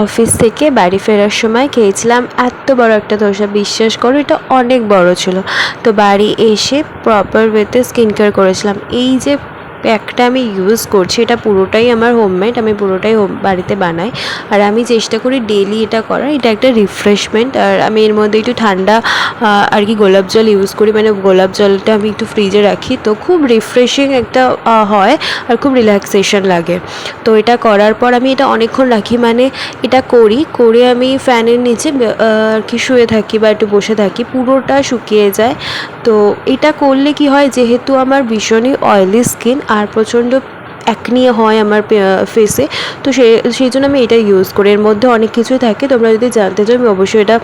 Office থেকে বাড়ি ফেরার সময় খেয়েছিলাম এত বড় একটা ধোসা, বিশ্বাস করো এটা অনেক বড় ছিল। তো বাড়ি এসে প্রপার ওয়েতে স্কিন কেয়ার করেছিলাম। এই যে প্যাকটা আমি ইউজ করছি এটা পুরোটাই আমার হোমমেড, আমি পুরোটাই বাড়িতে বানাই। আর আমি চেষ্টা করি ডেলি এটা করার। এটা একটা রিফ্রেশমেন্ট, আর আমি এর মধ্যে একটু ঠান্ডা আর কি গোলাপ জল ইউজ করি, মানে গোলাপ জলটা আমি একটু ফ্রিজে রাখি, তো খুব রিফ্রেশিং একটা হয় আর খুব রিল্যাক্সেশন লাগে। তো এটা করার পর আমি এটা অনেকক্ষণ রাখি, মানে এটা করে আমি ফ্যানের নিচে আর কি শুয়ে থাকি বা একটু বসে থাকি, পুরোটা শুকিয়ে যায়। তো এটা করলে কি হয়, যেহেতু আমার ভীষণই অয়েলি স্কিন আর প্রচণ্ড অ্যাকনি হয় আমার ফেসে, তো সেই জন্য আমি এটা ইউজ করি। এর মধ্যে অনেক কিছুই থাকে, তোমরা যদি জানতে চাও আমি অবশ্যই এটা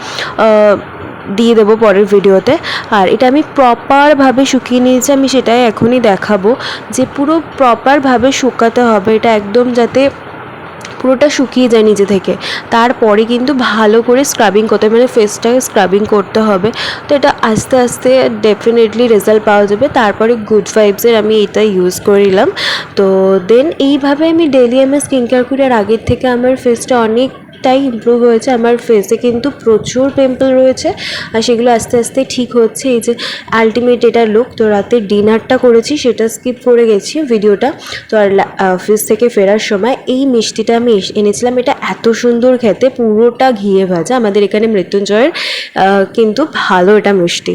দিয়ে দেবো পরের ভিডিওতে। আর এটা আমি প্রপারভাবে শুকিয়ে নিয়েছি, আমি সেটাই এখনই দেখাবো যে পুরো প্রপারভাবে শুকাতে হবে এটা, একদম যাতে পুরোটা শুকিয়ে যায় নিজে থেকে। তারপরে কিন্তু ভালো করে স্ক্রাবিং করতে হবে, মানে ফেসটাকে স্ক্রাবিং করতে হবে। তো এটা আস্তে আস্তে ডেফিনেটলি রেজাল্ট পাওয়া যাবে। তারপরে গুড ভাইবসের আমি এটা ইউজ করিলাম। তো দেন এইভাবে আমি ডেলি আমার স্কিন কেয়ার করি, আর আগের থেকে আমার ফেসটা অনেকটাই ইমপ্রুভ হয়েছে। আমার ফেসে কিন্তু প্রচুর পিম্পল রয়েছে, আর সেগুলো আস্তে আস্তে ঠিক হচ্ছে। এই যে আলটিমেট এটা লুক। তো রাতে ডিনারটা করেছি, সেটা স্কিপ করে গেছি ভিডিওটা। তো আর অফিস থেকে ফেরার সময় এই মিষ্টিটা আমি এনেছিলাম, এটা এত সুন্দর খেতে, পুরোটা ঘিয়ে ভাজা। আমাদের এখানে মৃত্যুঞ্জয়ের কিন্তু ভালো এটা মিষ্টি।